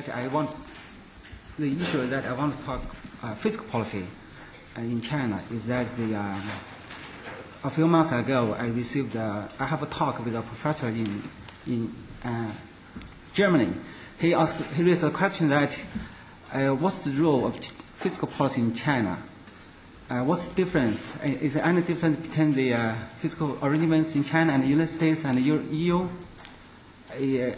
that the issue that I want to talk fiscal policy in China is that a few months ago I have a talk with a professor in Germany. He raised a question that what's the role of fiscal policy in China? What's the difference? Is there any difference between the fiscal arrangements in China and the United States and the EU?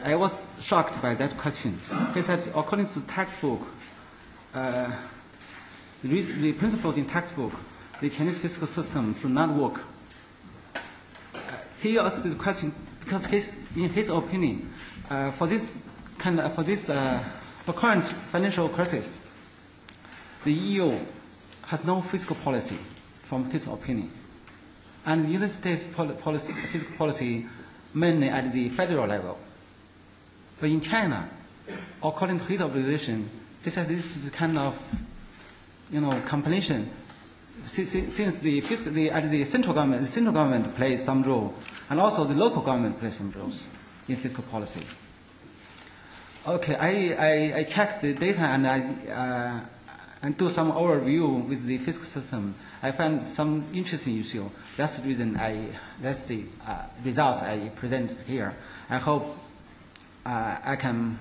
I was shocked by that question. He said, according to the textbook, the principles in textbook, the Chinese fiscal system should not work. He asked the question because in his opinion, for current financial crisis, the EU has no fiscal policy, from his opinion, and the United States fiscal policy mainly at the federal level. But in China, according to his observation, he says this is kind of, combination. Since the central government plays some role, and also the local government plays some roles in fiscal policy. Okay, I checked the data and do some overview with the fiscal system. I found some interesting issue. That's the reason that's the results I present here. I hope I can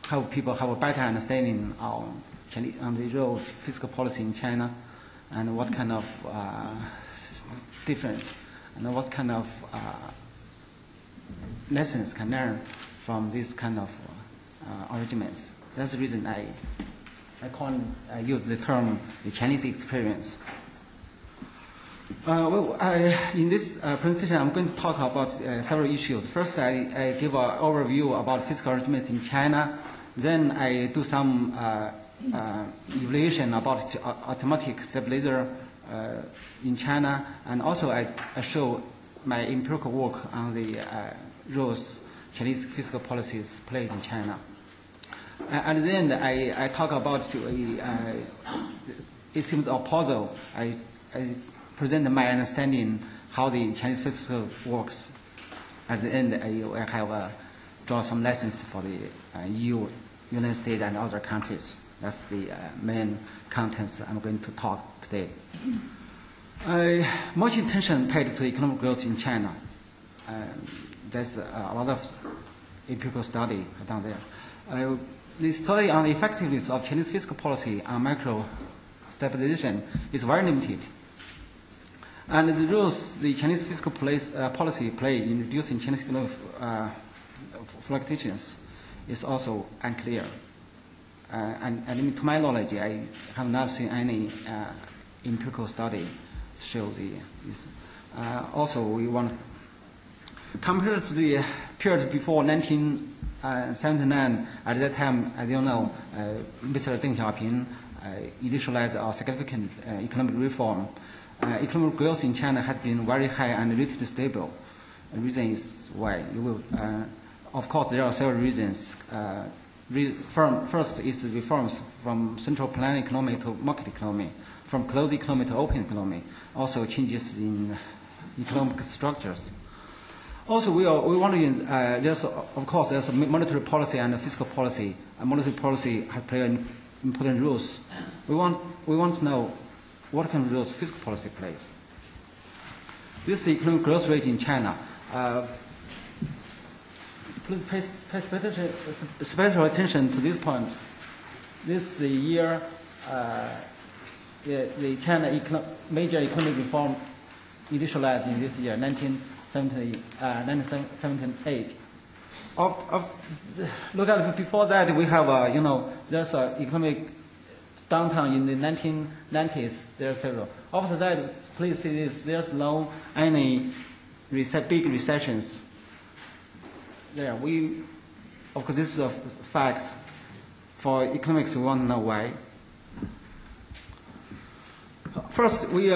help people have a better understanding on the role of fiscal policy in China, and what kind of difference, and what kind of lessons can learn from this kind of arrangements. That's the reason I use the term the Chinese experience. In this presentation, I'm going to talk about several issues. First, I give an overview about fiscal arrangements in China. Then I do some evaluation about automatic stabilizer in China, and also I show my empirical work on the roles Chinese fiscal policies play in China. And then I talk about it seems a puzzle. I present my understanding how the Chinese fiscal works. At the end, I have draw some lessons for the EU, United States, and other countries. That's the main contents I'm going to talk today. Much attention paid to economic growth in China. There's a lot of empirical study down there. The study on the effectiveness of Chinese fiscal policy on macro stabilization is very limited. And the roles the Chinese fiscal policy play in reducing Chinese economic fluctuations is also unclear. And to my knowledge, I have not seen any empirical study to show this. Also, we want, compared to the period before 1979, at that time, as you know, Mr. Deng Xiaoping initialized a significant economic reform. Economic growth in China has been very high and relatively stable. The reason is why. Of course, there are several reasons. First is reforms from central planned economy to market economy, from closed economy to open economy. Also changes in economic structures. Also, we want to there's a monetary policy and a fiscal policy. And monetary policy has played important roles. We want to know what kind of roles fiscal policy plays. This is the economic growth rate in China. Please pay special attention to this point. This is the year the China major economic reform initialized in this year, 1978. Look at it, before that we have there's an economic downturn in the 1990s. There are several. After that, please see this. There's no any big recessions. There, of course, this is a fact. For economics, we want to know why. First, we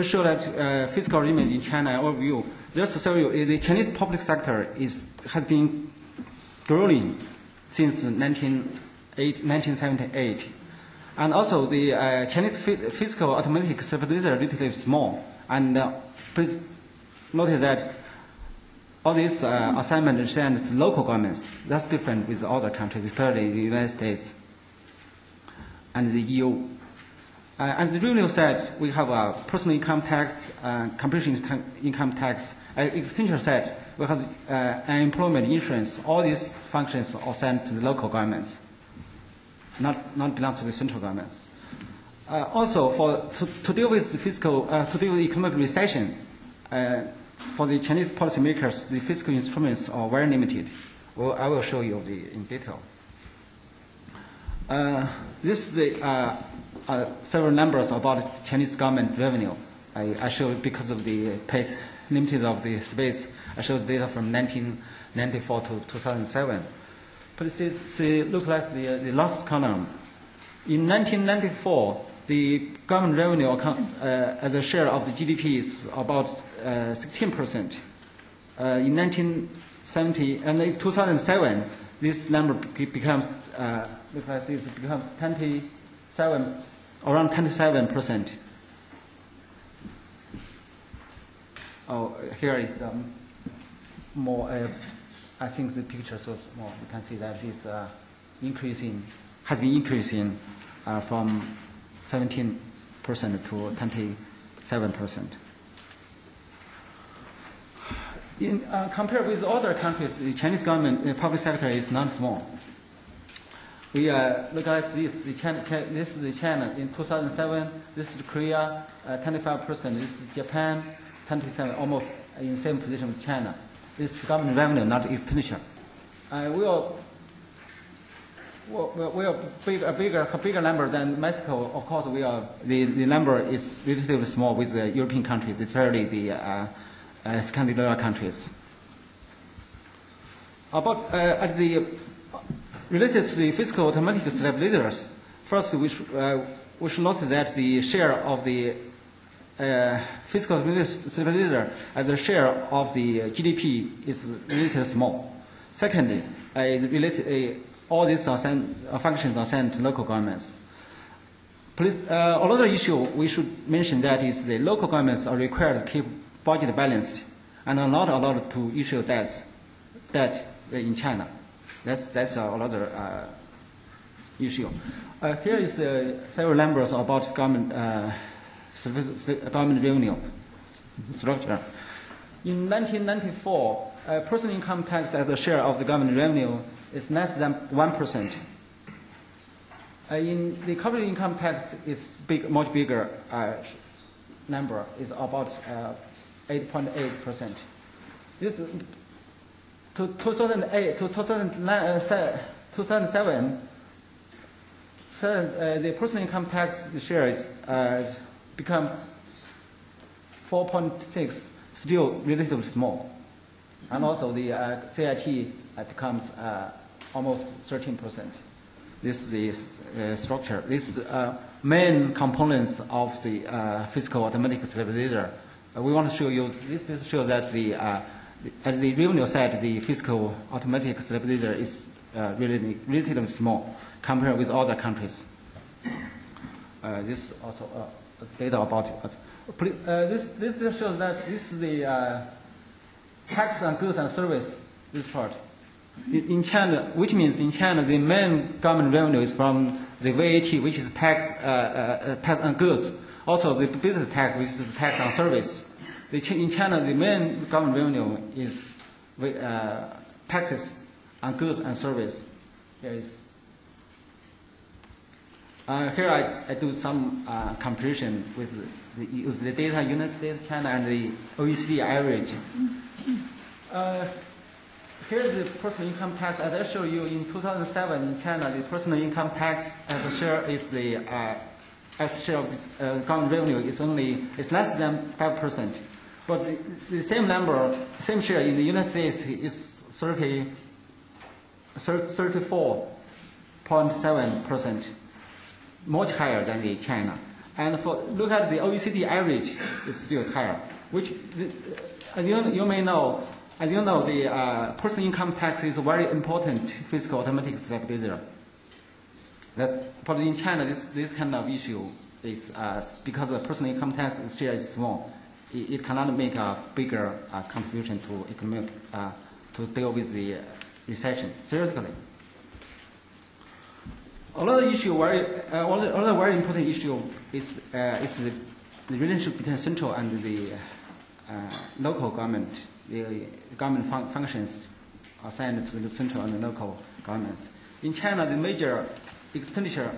show that fiscal arrangement in China overview. Just to show you, the Chinese public sector has been growing since 1978, and also the Chinese fiscal automatic stabilizer relatively small. And please notice that all this assignment is sent to local governments. That's different with other countries, especially the United States and the EU. And the revenue side, we have a personal income tax, corporation income tax. Expenditure side, we have unemployment insurance. All these functions are sent to the local governments, not belong to the central governments. Also, to deal with the to deal with economic recession, for the Chinese policymakers, the fiscal instruments are very limited. Well, I will show you in detail. This is the several numbers about Chinese government revenue. I showed because of the limited of the space. I showed data from 1994 to 2007. But look like the last column. In 1994, the government revenue as a share of the GDP is about 16%. In 1970 and in 2007, this number becomes look like this. It becomes around 27%. Oh, here is the more. I think the picture shows more. You can see that is increasing, has been increasing from 17% to 27%. Compared with other countries, the Chinese government, the public sector is not small. We look at this. This is China in 2007. This is Korea, 25%. This is Japan, 27, almost in the same position with China. This is government revenue, not expenditure. We are a bigger number than Mexico. Of course, the number is relatively small with the European countries, especially the Scandinavian countries. Related to the fiscal automatic stabilizers, first we should notice that the share of the fiscal stabilizer as a share of the GDP is relatively small. Secondly, all these functions are sent to local governments. Another issue we should mention that is the local governments are required to keep budget balanced and are not allowed to issue debt in China. That's another issue. Here is several numbers about government revenue structure. In 1994, personal income tax as a share of the government revenue is less than 1%. In the corporate income tax is much bigger number, is about 8.8%. This to 2008 to 2007, the personal income tax share is become 4.6, still relatively small, and also the CIT becomes almost 13%. This is the structure. This is main components of the fiscal automatic stabilizer. We want to show you. This shows that at the revenue side, the fiscal automatic stabilizer is really relatively small compared with other countries. This also data about it. This shows that this is the tax on goods and service. This part in China, which means in China the main government revenue is from the VAT, which is tax on goods. Also the business tax, which is tax on service. In China, the main government revenue is taxes on goods and service. Here I do some comparison with the data United States, China, and the OECD average. Here's the personal income tax. As I showed you in 2007 in China, the personal income tax as a share is as share of the government revenue is less than 5%. But the same number, same share in the United States is 34.7%, much higher than the China. And look at the OECD average, is still higher. Which you may know, as you know, the personal income tax is a very important fiscal automatic stabilizer. But in China, this kind of issue is because the personal income tax share is small. it cannot make a bigger contribution to economic to deal with the recession seriously. Another very important issue is the relationship between central and the local government. The government functions assigned to the central and the local governments. In China, the major expenditure,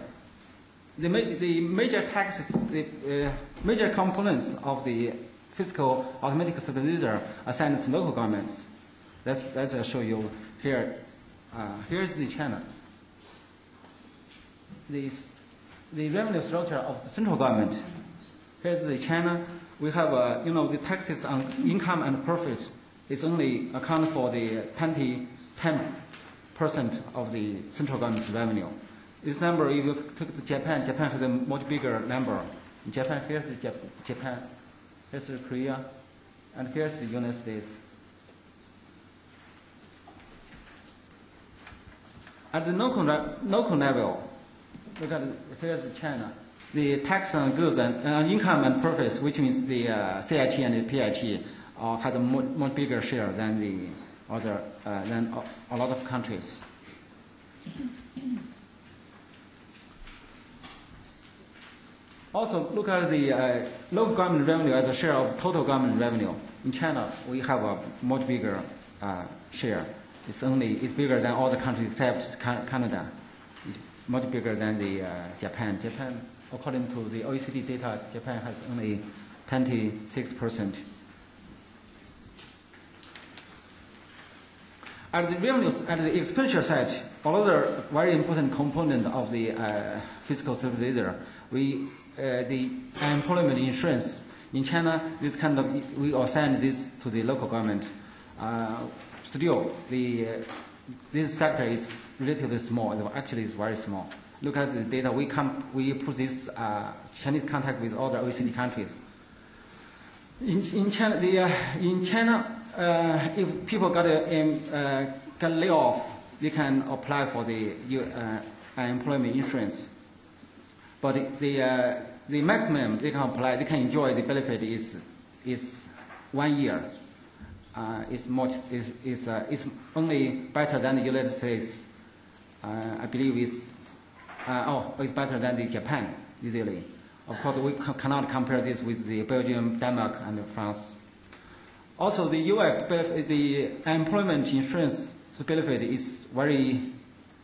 the major taxes, the major components of the fiscal automatic stabilizer assigned to local governments. Let's show you here. Here's the China. The revenue structure of the central government. Here's the China. We have the taxes on income and profit is only account for the 10% of the central government's revenue. This number, if you took Japan, Japan has a much bigger number. In Japan, here's Japan, here's Korea, and here's the United States. At the local level, look at here's China. The tax on goods and income and profits, which means the CIT and the PIT, has a much bigger share than the other than a lot of countries. Also, look at the local government revenue as a share of total government revenue. In China, we have a much bigger share. It's bigger than all the countries except Canada. It's much bigger than the Japan. Japan, according to the OECD data, Japan has only 26%. At the revenues, at the expenditure side, another very important component of the fiscal stabilizer, the unemployment insurance. In China, we assign this to the local government. Still, this sector is relatively small. Actually, it's very small. Look at the data. We put this Chinese contact with other OECD countries. In China, if people got laid off, they can apply for the unemployment insurance. But the maximum they can apply, they can enjoy the benefit is 1 year. It's only better than the United States. I believe it's better than the Japan usually. Of course, we cannot compare this with the Belgium, Denmark, and France. Also, the the employment insurance benefit is very,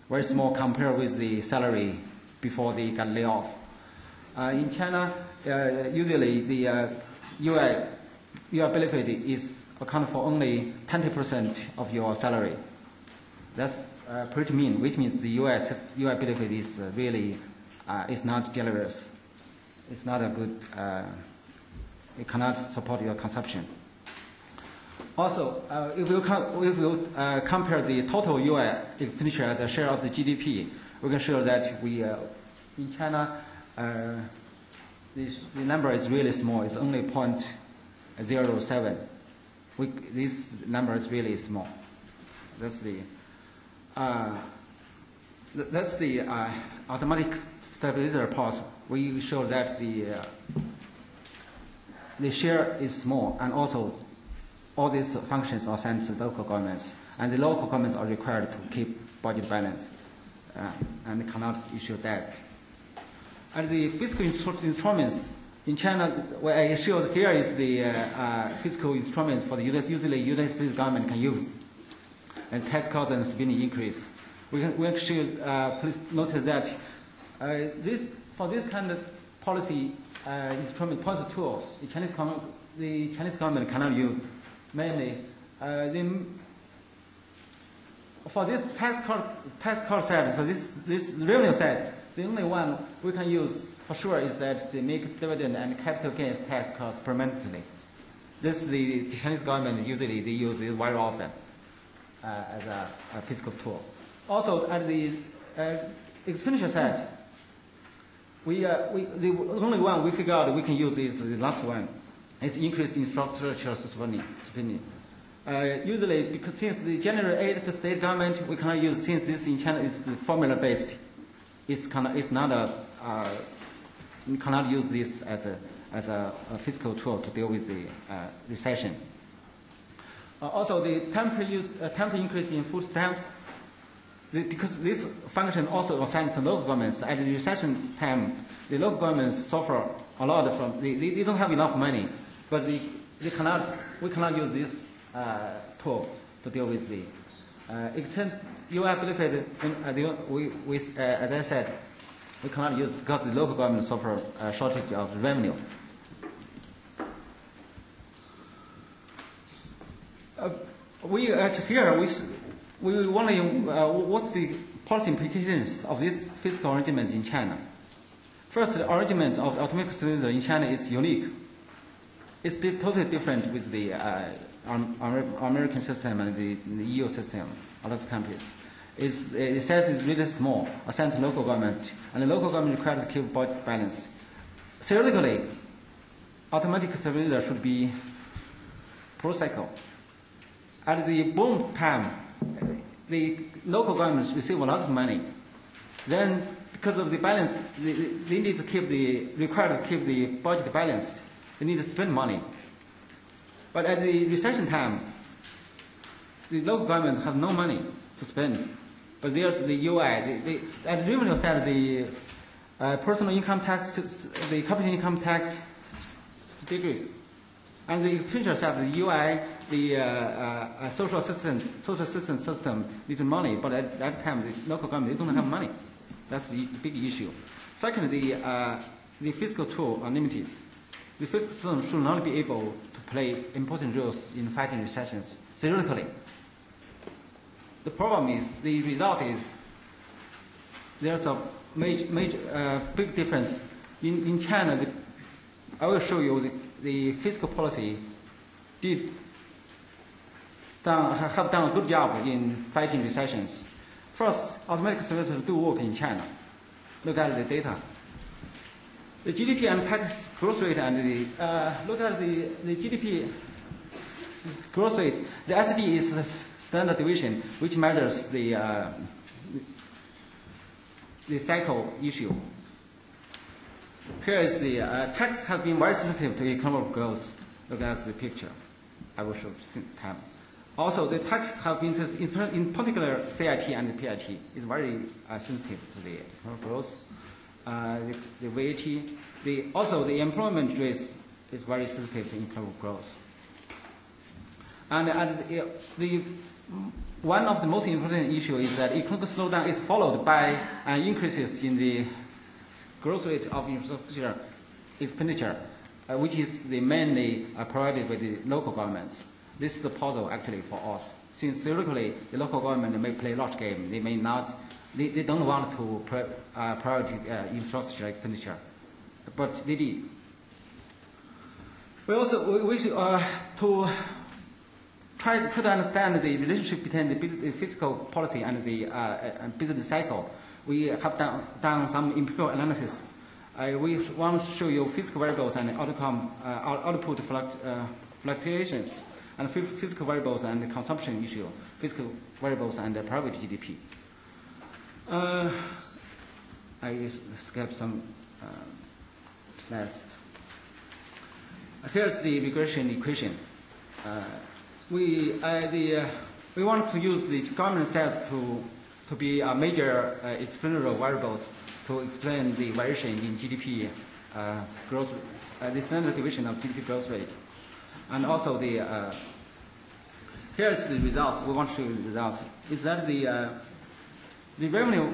very small compared with the salary before they got laid off. In China, usually the UI benefit is account for only 20% of your salary. That's pretty mean, which means the UI benefit is really is not generous. It's not a good. It cannot support your consumption. Also, if you compare the total UI expenditure as a share of the GDP, we can show that in China the number is really small. It's only 0.07. This number is really small. That's the automatic stabilizer part. We show that the share is small, and also all these functions are sent to local governments, and the local governments are required to keep budget balance and cannot issue debt. And the fiscal instruments in China, what I showed here is the fiscal instruments for the usually United States government can use, and tax cuts and spending increase. We should please notice that for this kind of policy instrument, policy tool, the Chinese government cannot use. Mainly, for this tax cut side, so this revenue side, the only one we can use for sure is that they make dividend and capital gains tax cuts permanently. This is the Chinese government usually they use it very often as a fiscal tool. Also, at the expenditure side, the only one we figure out we can use is the last one. It's increased in structural spending. Usually, because since the general aid to state government, we cannot use, since this in China is formula based. It's not you cannot use this as as a fiscal tool to deal with the recession. Also, the temporary increase in food stamps, because this function also assigned to local governments. At the recession time, the local governments suffer a lot from, they don't have enough money, but we cannot use this tool to deal with the extent UI benefit. As I said, we cannot use because the local government suffer a shortage of revenue. We wondering what's the policy implications of this fiscal arrangement in China. First, the arrangement of automatic stabilizer in China is unique. It's totally different with the American system and the EU system, a lot of countries. It says it's really small, assigned to local government, and the local government required to keep budget balance. Theoretically, automatic stabilizer should be pro-cycle. At the boom time, the local governments receive a lot of money. Then, because of the balance, they need to keep required to keep the budget balanced. They need to spend money. But at the recession time, the local governments have no money to spend. But there's the UI. At the revenue side, the personal income tax, the capital income tax decrease. And the expenditure side, the UI, the social assistance system needs money, but at that time, the local government, they don't have money. That's the big issue. Second, the fiscal tools are limited. The fiscal system should not be able to play important roles in fighting recessions, theoretically. The problem is, the result is, there's a big difference. In China, I will show you the fiscal policy have done a good job in fighting recessions. First, automatic stabilizers do work in China. Look at the data. The GDP and tax growth rate and look at the GDP growth rate. The SD is the standard deviation, which measures the cycle issue. Here is the tax has been very sensitive to economic growth. Look at the picture. I will show time. Also, the tax have been, in particular, CIT and the PIT is very sensitive to the economic growth. The VAT, also the employment rate is very sensitive to economic growth. And one of the most important issues is that economic slowdown is followed by increases in the growth rate of infrastructure expenditure, which is mainly provided by the local governments. This is the puzzle actually for us. Since theoretically the local government may play large game, they may not, they don't want to prioritize infrastructure expenditure, but they did. We also wish to try to understand the relationship between the fiscal policy and the business cycle. We have done some empirical analysis. We want to show you fiscal variables and output fluctuations, and fiscal variables and the consumption issue, fiscal variables and the private GDP. I skipped some slides. Here's the regression equation. We want to use the government sets to be a major explanatory variables to explain the variation in GDP growth, the standard deviation of GDP growth rate. And also here's the results. We want to show you the results. Is that the revenue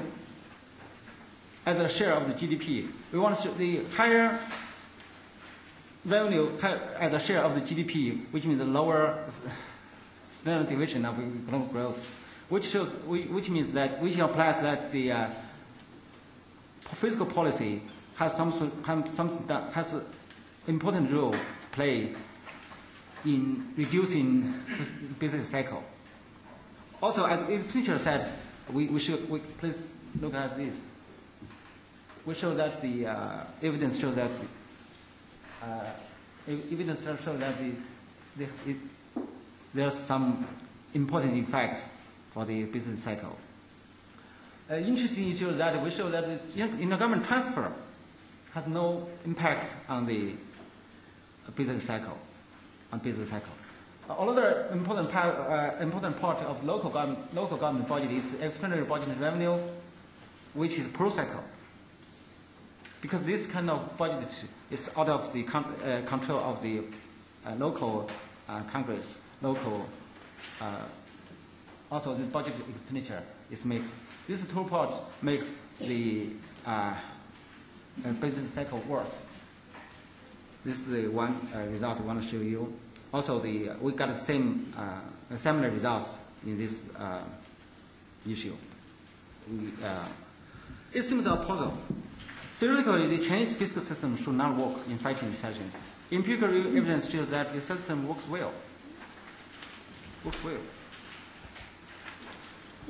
as a share of the GDP. We want to show the higher revenue as a share of the GDP, which means the lower standard deviation of economic growth, which means that which implies that the fiscal policy has has an important role to play in reducing business cycle. Also, as the picture said, we please look at this. We show that the evidence shows that there's some important effects for the business cycle. Interesting issue that we show that the government transfer has no impact on the business cycle. Another important part of local government budget is expenditure budget and revenue, which is pro-cycle. Because this kind of budget is out of the control of the local Congress, also the budget expenditure is mixed. This two parts makes the business cycle worse. This is the one result I want to show you. Also, we got the same similar results in this issue. It seems a puzzle. Theoretically, the Chinese fiscal system should not work in fighting recessions. Empirical evidence shows that the system works well.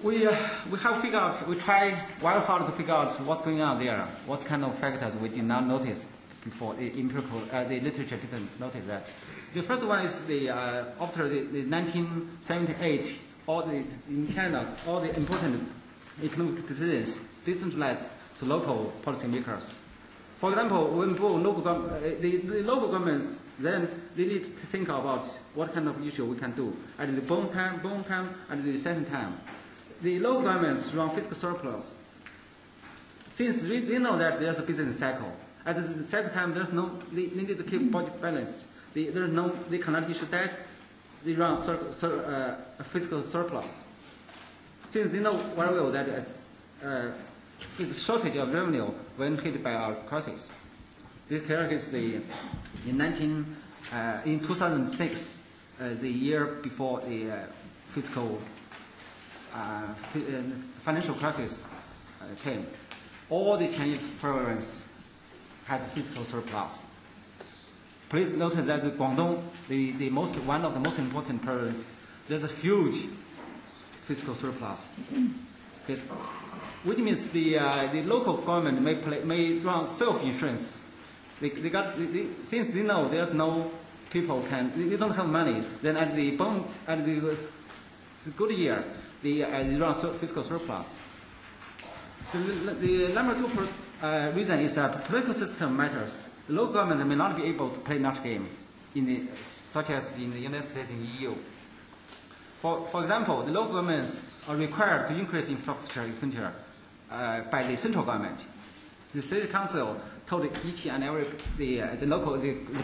We try very hard to figure out what's going on there, what kind of factors we did not notice before. The literature didn't notice that. The first one is after the 1978, in China, all the important economic decisions decentralized to local policymakers. For example, when the local governments then they need to think about what kind of issue we can do at the boom time, and the recession time. The local governments run fiscal surplus. Since we know that there's a business cycle, at the second time they need to keep budget balanced. They cannot issue debt. They run a fiscal surplus. Since they know very well that it's shortage of revenue when hit by our crisis. This characterizes in 2006, the year before the fiscal financial crisis came. All the Chinese provinces had fiscal surplus. Please note that the Guangdong, one of the most important provinces, there's a huge fiscal surplus. Yes. Which means the local government may run self-insurance. Since they know there's no people they don't have money, then at the good year, they run fiscal surplus. The number two reason is that political system matters. The local government may not be able to play that game, such as in the United States and EU. For example, the local governments are required to increase infrastructure expenditure by the central government. The state council told each and every the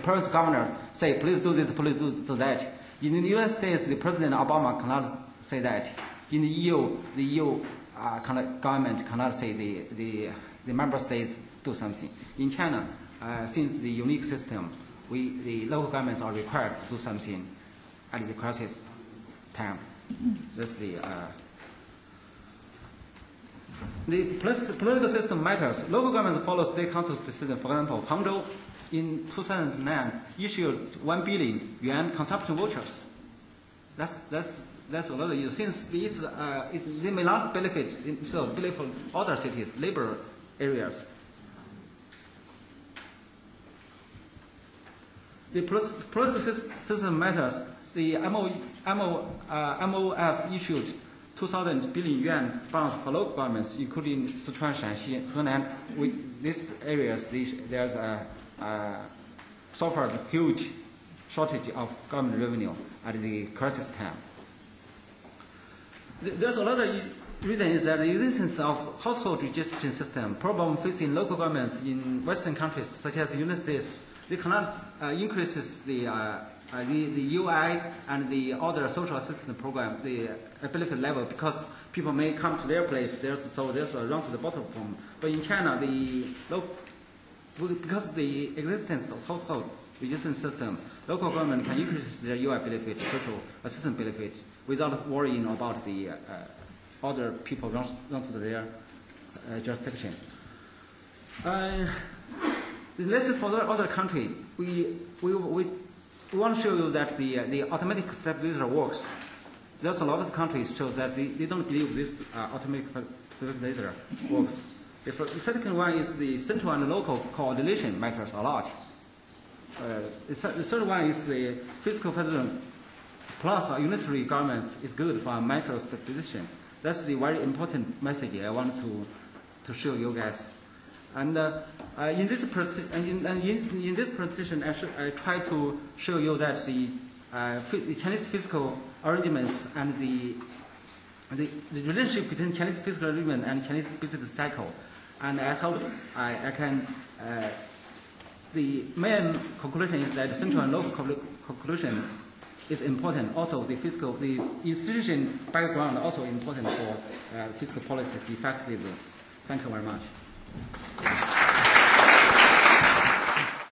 province governor say, please do this, please do that. In the United States, the President Obama cannot say that. In the EU, government cannot say the member states do something. In China, since the unique system, the local governments are required to do something at the crisis time. That's the political system matters. Local government follows state council's decision. For example, Hangzhou in 2009 issued 1 billion yuan consumption vouchers. That's another issue. Since they may not benefit other cities, labor areas. The political system matters. The MOF issued 2,000 billion yuan bonds for local governments, including Sichuan, Shanxi, Henan. With these areas, there's suffered huge shortage of government revenue at the crisis time. There's another reason is that the existence of household registration system problem facing local governments in Western countries such as the United States. They cannot increase the UI and the other social assistance program, the ability level, because people may come to their place. There's a run to the bottom form. But in China, because the existence of household registration system, local government can increase their UI benefit, social assistance benefit, without worrying about the other people run to their jurisdiction. This is for the other country. We want to show you that the automatic stabilizer works. There's a lot of countries show that they don't believe this automatic stabilizer works. The second one is the central and local coordination matters a lot. The third one is the fiscal federalism plus unitary governments is good for micro stabilization. That's the very important message I want to show you guys. And in this presentation, I try to show you that the Chinese fiscal arrangements and the relationship between Chinese fiscal arrangement and Chinese business cycle. And I hope I can. The main conclusion is that central and local conclusion is important. Also, the institution background also important for fiscal policy's effectiveness. Thank you very much.